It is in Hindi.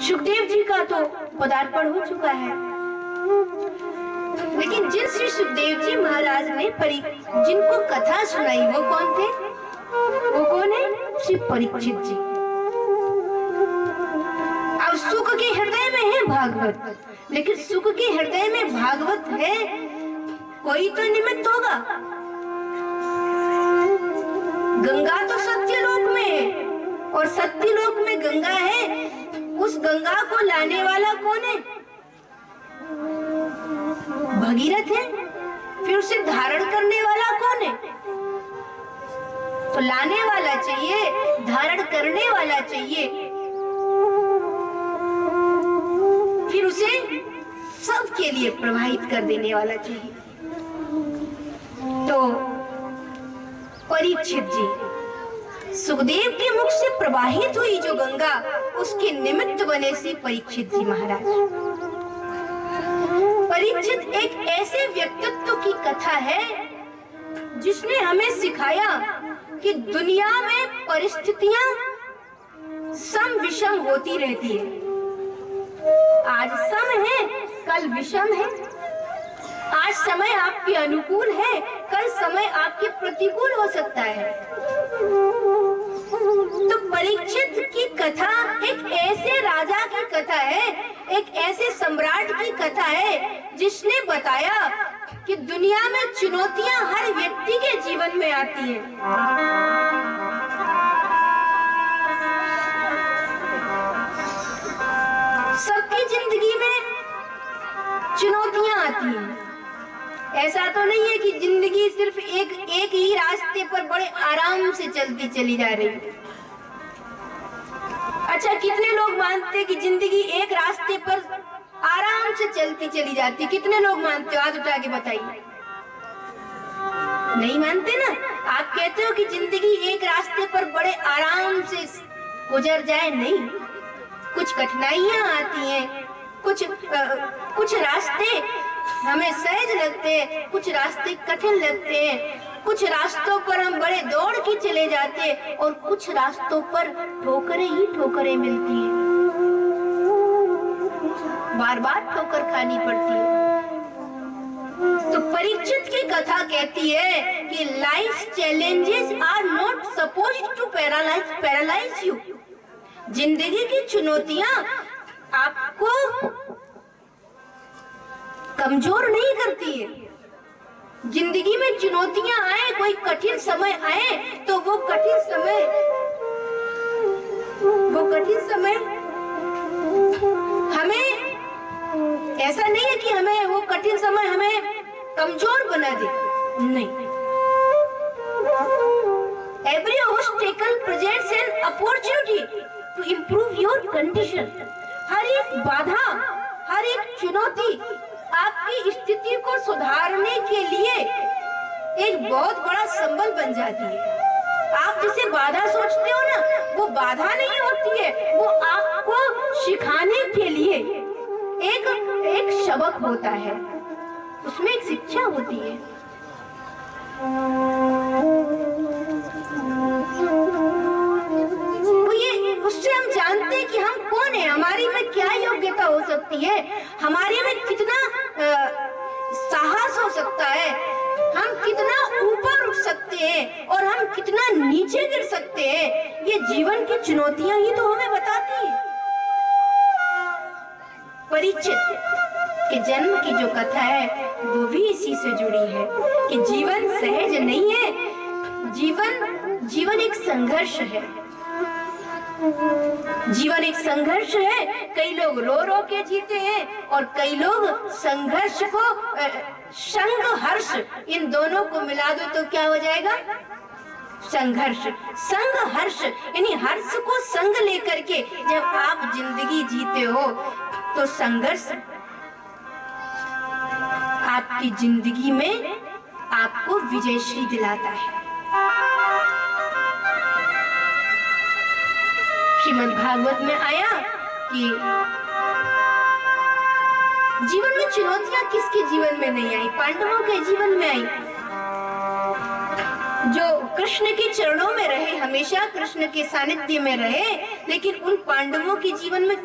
सुखदेव जी का तो पदार्पण हो चुका है, लेकिन जिन श्री सुखदेव जी महाराज ने जिनको कथा सुनाई वो कौन थे? वो कौन है? श्री परीक्षित जी। अब सुख के हृदय में है भागवत, लेकिन सुख के हृदय में भागवत है, कोई तो निमित्त होगा। गंगा तो सत्यलोक में है, और सत्यलोक में गंगा है, उस गंगा को लाने वाला कौन है? भगीरथ है। फिर उसे धारण करने वाला कौन है? तो लाने वाला चाहिए, धारण करने वाला चाहिए, फिर उसे सबके लिए प्रवाहित कर देने वाला चाहिए। तो परीक्षित जी, सुखदेव के मुख से प्रवाहित हुई जो गंगा, उसके निमित्त बने श्री परीक्षित जी महाराज। परीक्षित एक ऐसे व्यक्तित्व की कथा है जिसने हमें सिखाया कि दुनिया में परिस्थितियां सम विषम होती रहती है। आज सम है, कल विषम है। आज समय आपके अनुकूल है, कल समय आपके प्रतिकूल हो सकता है। तो परीक्षित की कथा एक ऐसे राजा की कथा है, एक ऐसे सम्राट की कथा है जिसने बताया कि दुनिया में चुनौतियां हर व्यक्ति के जीवन में आती हैं। सबकी जिंदगी में चुनौतियां आती हैं। ऐसा तो नहीं है कि जिंदगी सिर्फ एक ही रास्ते पर बड़े आराम से चलती चली जा रही है। अच्छा, कितने लोग मानते हैं कि जिंदगी एक रास्ते पर आराम से चलती चली जाती? कितने लोग मानते हो? हाथ उठा के बताइए। नहीं मानते ना? आप कहते हो कि जिंदगी एक रास्ते पर बड़े आराम से गुजर जाए। नहीं, कुछ कठिनाइयां आती हैं, कुछ रास्ते हमें सहज लगते हैं, कुछ रास्ते कठिन लगते हैं, कुछ रास्तों पर हम बड़े दौड़ के चले जाते हैं, और कुछ रास्तों पर ठोकरें ही ठोकरें मिलती हैं, बार बार ठोकर खानी पड़ती है। तो परीक्षित की कथा कहती है कि life challenges are not supposed to paralyse you. जिंदगी की चुनौतियां आपको कमजोर नहीं करती है। जिंदगी में चुनौतियां आए, कोई कठिन समय आए, तो वो कठिन समय हमें, ऐसा नहीं है कि हमें वो कठिन समय हमें कमजोर बना दे। नहीं, every obstacle presents an opportunity to improve your condition. हर एक बाधा, हर एक चुनौती आपकी स्थिति को सुधारने के लिए एक बहुत बड़ा संबल बन जाती है। आप जिसे बाधा सोचते हो ना, वो बाधा नहीं होती है, वो आपको सिखाने के लिए एक सबक होता है, उसमें एक शिक्षा होती है। तो ये उससे हम जानते हैं कि हम कौन है, हमारी में क्या योग्यता हो सकती है, हमारे में कितना साहस हो सकता है, हम कितना ऊपर उठ सकते हैं और हम कितना नीचे गिर सकते हैं। ये जीवन की चुनौतियां ही तो हमें बताती हैं। परीक्षित के जन्म की जो कथा है वो भी इसी से जुड़ी है कि जीवन सहज नहीं है, जीवन एक संघर्ष है। जीवन एक संघर्ष है। कई लोग रो रो के जीते हैं और कई लोग संघर्ष को संघर्ष, इन दोनों को मिला दो तो क्या हो जाएगा? संघर्ष। संघर्ष यानी हर्ष को संग लेकर के जब आप जिंदगी जीते हो तो संघर्ष आपकी जिंदगी में आपको विजयश्री दिलाता है। श्रीमद् भागवत में आया कि जीवन में चुनौतियां किसके जीवन में नहीं आई? पांडवों के जीवन में आई, जो कृष्ण के चरणों में रहे, हमेशा कृष्ण के सानिध्य में रहे। लेकिन उन पांडवों के जीवन में